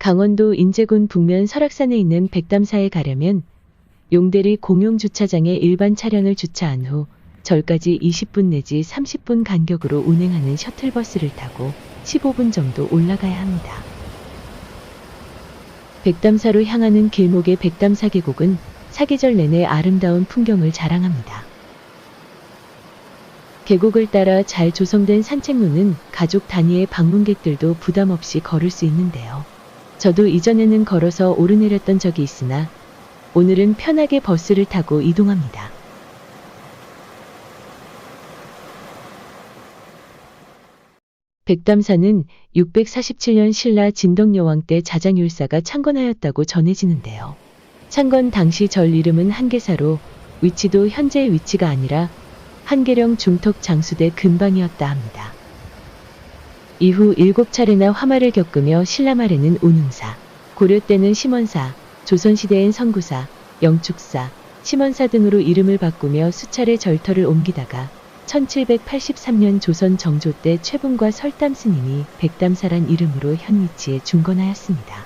강원도 인제군 북면 설악산에 있는 백담사에 가려면 용대리 공용주차장에 일반 차량을 주차한 후 절까지 20분 내지 30분 간격으로 운행하는 셔틀버스를 타고 15분 정도 올라가야 합니다. 백담사로 향하는 길목의 백담사 계곡은 사계절 내내 아름다운 풍경을 자랑합니다. 계곡을 따라 잘 조성된 산책로는 가족 단위의 방문객들도 부담 없이 걸을 수 있는데요. 저도 이전에는 걸어서 오르내렸던 적이 있으나 오늘은 편하게 버스를 타고 이동합니다. 백담사는 647년 신라 진덕여왕 때 자장율사가 창건하였다고 전해지는데요. 창건 당시 절 이름은 한계사로 위치도 현재의 위치가 아니라 한계령 중턱 장수대 근방이었다 합니다. 이후 7차례나 화말을 겪으며 신라 말에는 운흥사, 고려 때는 심원사, 조선시대엔 선구사, 영축사, 심원사 등으로 이름을 바꾸며 수차례 절터를 옮기다가 1783년 조선 정조 때 최분과 설담 스님이 백담사란 이름으로 현 위치에 중건하였습니다.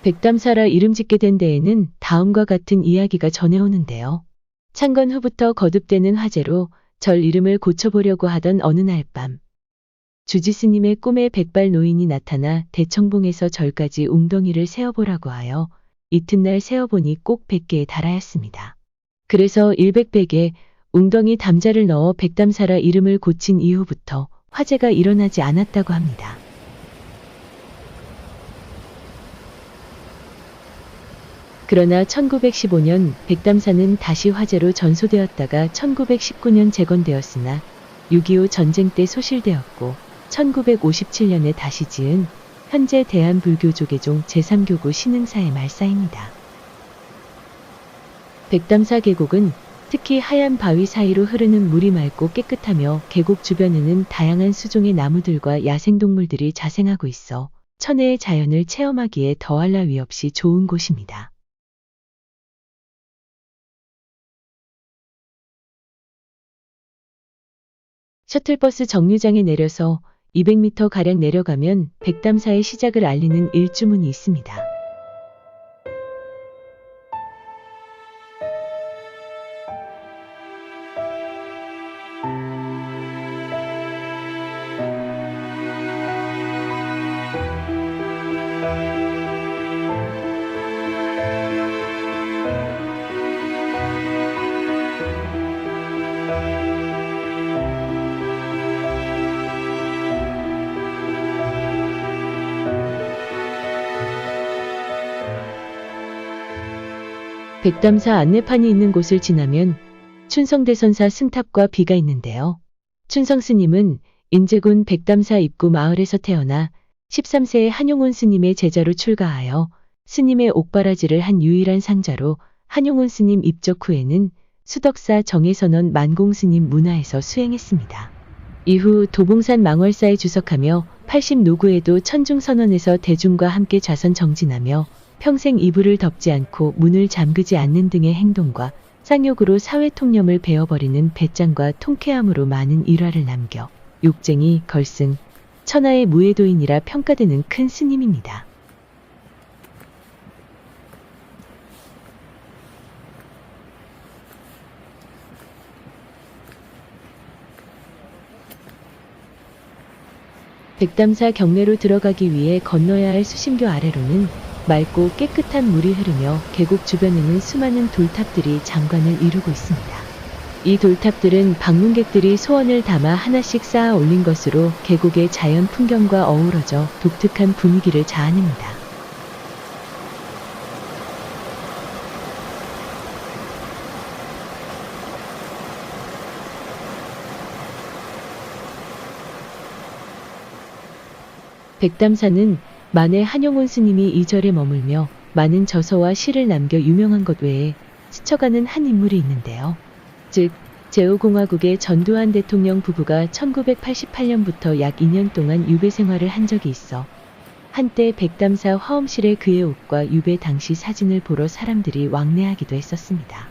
백담사라 이름 짓게 된 데에는 다음과 같은 이야기가 전해오는데요. 창건 후부터 거듭되는 화제로 절 이름을 고쳐보려고 하던 어느 날 밤, 주지스님의 꿈에 백발 노인이 나타나 대청봉에서 절까지 웅덩이를 세어보라고 하여 이튿날 세어보니 꼭 100개에 달하였습니다. 그래서 100백에 웅덩이 담자를 넣어 백담사라 이름을 고친 이후부터 화제가 일어나지 않았다고 합니다. 그러나 1915년 백담사는 다시 화재로 전소되었다가 1919년 재건되었으나 6.25 전쟁 때 소실되었고 1957년에 다시 지은 현재 대한불교조계종 제3교구 신흥사의 말사입니다. 백담사 계곡은 특히 하얀 바위 사이로 흐르는 물이 맑고 깨끗하며 계곡 주변에는 다양한 수종의 나무들과 야생동물들이 자생하고 있어 천혜의 자연을 체험하기에 더할 나위 없이 좋은 곳입니다. 셔틀버스 정류장에 내려서 200m가량 내려가면 백담사의 시작을 알리는 일주문이 있습니다. 백담사 안내판이 있는 곳을 지나면 춘성대선사 승탑과 비가 있는데요. 춘성스님은 인제군 백담사 입구 마을에서 태어나 13세에 한용운 스님의 제자로 출가하여 스님의 옥바라지를 한 유일한 상자로 한용운 스님 입적 후에는 수덕사 정예선원 만공스님 문화에서 수행했습니다. 이후 도봉산 망월사에 주석하며 80노구에도 천중선원에서 대중과 함께 자선 정진하며 평생 이불을 덮지 않고 문을 잠그지 않는 등의 행동과 쌍욕으로 사회통념을 베어버리는 배짱과 통쾌함으로 많은 일화를 남겨 욕쟁이, 걸승, 천하의 무해도인이라 평가되는 큰 스님입니다. 백담사 경내로 들어가기 위해 건너야 할 수심교 아래로는 맑고 깨끗한 물이 흐르며 계곡 주변에는 수많은 돌탑들이 장관을 이루고 있습니다. 이 돌탑들은 방문객들이 소원을 담아 하나씩 쌓아 올린 것으로 계곡의 자연 풍경과 어우러져 독특한 분위기를 자아냅니다. 백담사는 만해 한용운 스님이 이 절에 머물며 많은 저서와 시를 남겨 유명한 것 외에 스쳐가는 한 인물이 있는데요. 즉 제5공화국의 전두환 대통령 부부가 1988년부터 약 2년 동안 유배 생활을 한 적이 있어 한때 백담사 화엄실에 그의 옷과 유배 당시 사진을 보러 사람들이 왕래하기도 했었습니다.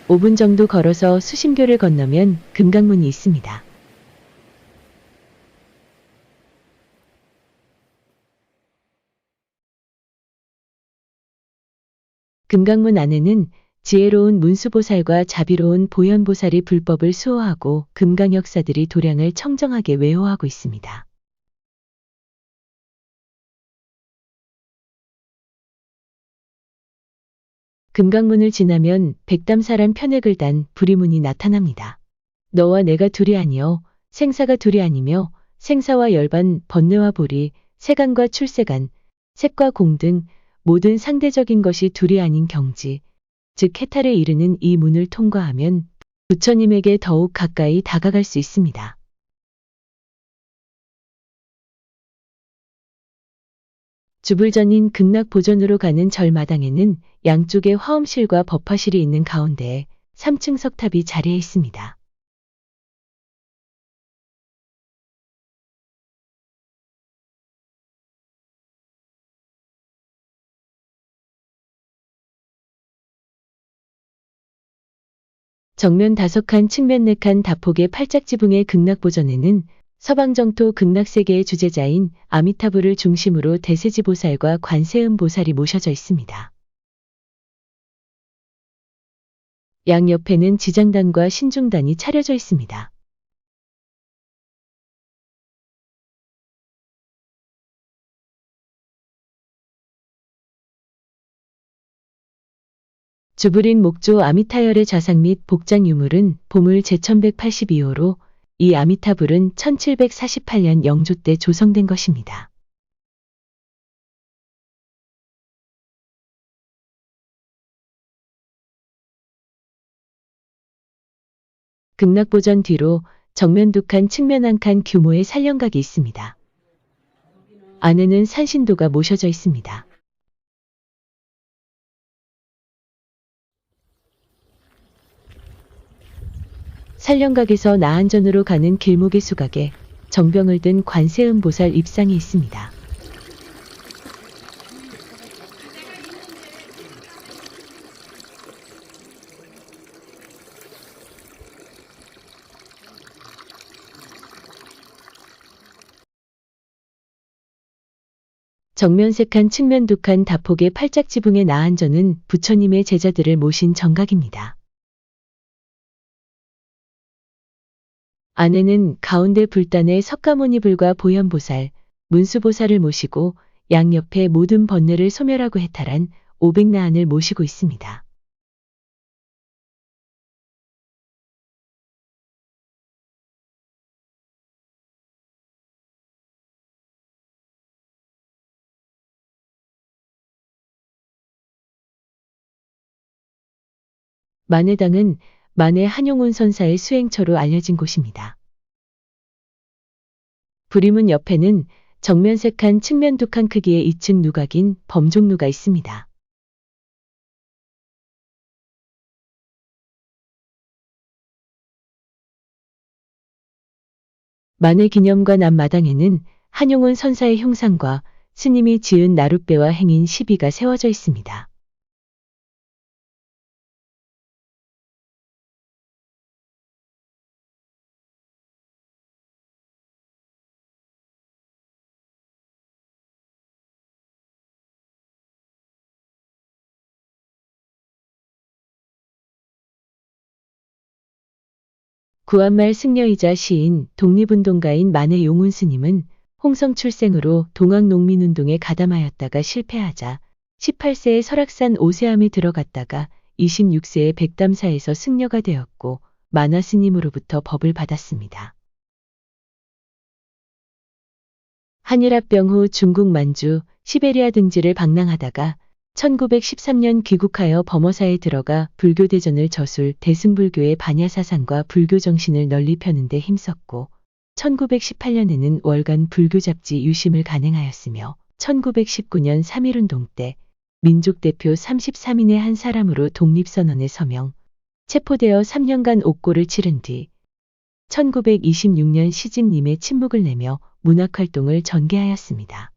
(5분) 정도 걸어서 수심교를 건너면 금강문이 있습니다. 금강문 안에는 지혜로운 문수보살과 자비로운 보현보살이 불법을 수호하고 금강역사들이 도량을 청정하게 외호하고 있습니다. 금강문을 지나면 백담사란 편액을 단 부리문이 나타납니다. 너와 내가 둘이 아니요 생사가 둘이 아니며 생사와 열반, 번뇌와 보리, 세간과 출세간, 색과 공 등 모든 상대적인 것이 둘이 아닌 경지, 즉 해탈에 이르는 이 문을 통과하면 부처님에게 더욱 가까이 다가갈 수 있습니다. 주불전인 극락보전으로 가는 절마당에는 양쪽에 화엄실과 법화실이 있는 가운데에 3층 석탑이 자리해 있습니다. 정면 5칸, 측면 4칸 다폭의 팔짝지붕의 극락보전에는 서방정토 극락세계의 주제자인 아미타부를 중심으로 대세지보살과 관세음보살이 모셔져 있습니다. 양옆에는 지장단과 신중단이 차려져 있습니다. 주불인 목조 아미타열의 좌상 및 복장 유물은 보물 제1182호로 이 아미타불은 1748년 영조 때 조성된 것입니다. 극락보전 뒤로 정면 2칸, 측면 1칸 규모의 살령각이 있습니다. 안에는 산신도가 모셔져 있습니다. 살령각에서 나안전으로 가는 길목의 수각에 정병을 든 관세음보살 입상이 있습니다. 정면 3칸, 측면 2칸 다폭의 팔짝지붕의 나안전은 부처님의 제자들을 모신 정각입니다. 안에는 가운데 불단에 석가모니불과 보현보살, 문수보살을 모시고 양옆에 모든 번뇌를 소멸하고 해탈한 500나안을 모시고 있습니다. 만해당은 만해 한용운 선사의 수행처로 알려진 곳입니다. 부리문 옆에는 정면 3칸, 측면 2칸 크기의 2층 누각인 범종루가 있습니다. 만해 기념관 앞마당에는 한용운 선사의 흉상과 스님이 지은 나룻배와 행인 시비가 세워져 있습니다. 구한말 승려이자 시인, 독립운동가인 만해 용운 스님은 홍성 출생으로 동학농민운동에 가담하였다가 실패하자 18세에 설악산 오세암에 들어갔다가 26세에 백담사에서 승려가 되었고 만화 스님으로부터 법을 받았습니다. 한일합병 후 중국 만주, 시베리아 등지를 방랑하다가 1913년 귀국하여 범어사에 들어가 불교대전을 저술 대승불교의 반야사상과 불교 정신을 널리 펴는 데 힘썼고 1918년에는 월간 불교잡지 유심을 간행하였으며 1919년 3.1운동 때 민족대표 33인의 한 사람으로 독립선언에 서명, 체포되어 3년간 옥고를 치른 뒤 1926년 시집님의 침묵을 내며 문학활동을 전개하였습니다.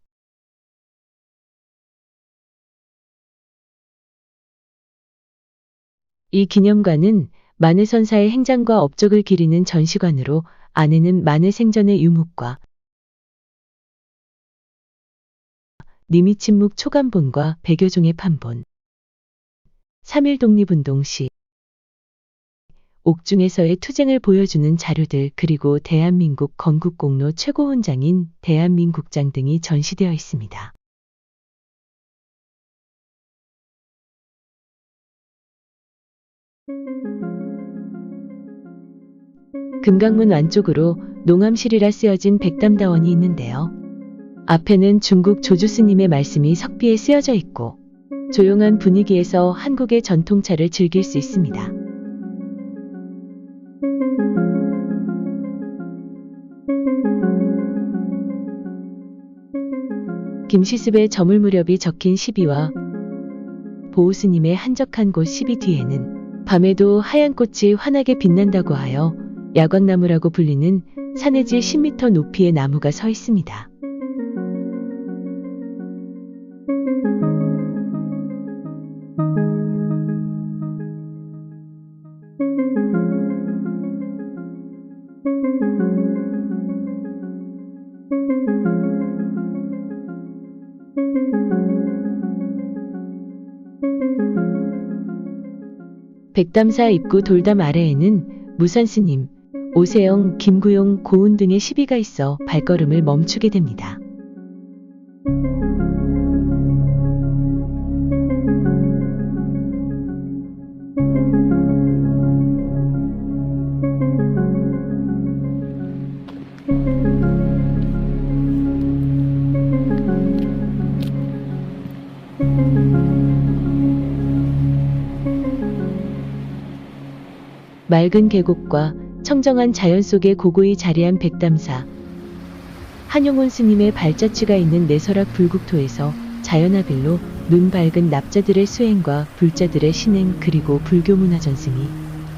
이 기념관은 만해선사의 행장과 업적을 기리는 전시관으로 안에는 만해생전의 유묵과 니미침묵 초간본과 100여 종의 판본, 3.1 독립운동 시 옥중에서의 투쟁을 보여주는 자료들 그리고 대한민국 건국공로 최고훈장인 대한민국장 등이 전시되어 있습니다. 금강문 안쪽으로 농암실이라 쓰여진 백담다원이 있는데요. 앞에는 중국 조주 스님의 말씀이 석비에 쓰여져 있고 조용한 분위기에서 한국의 전통차를 즐길 수 있습니다. 김시습의 저물 무렵이 적힌 시비와 보우스님의 한적한 곳 시비 뒤에는 밤에도 하얀 꽃이 환하게 빛난다고 하여 야광나무라고 불리는 산해질 10m 높이의 나무가 서 있습니다. 백담사 입구 돌담 아래에는 무산스님, 오세영, 김구용, 고운 등의 시비가 있어 발걸음을 멈추게 됩니다. 맑은 계곡과 청정한 자연 속에 고고히 자리한 백담사. 한용운 스님의 발자취가 있는 내설악 불국토에서 자연화빌로 눈 밝은 납자들의 수행과 불자들의 신행 그리고 불교 문화 전승이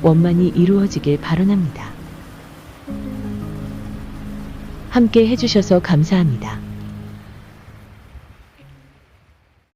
원만히 이루어지길 발언합니다. 함께 해주셔서 감사합니다.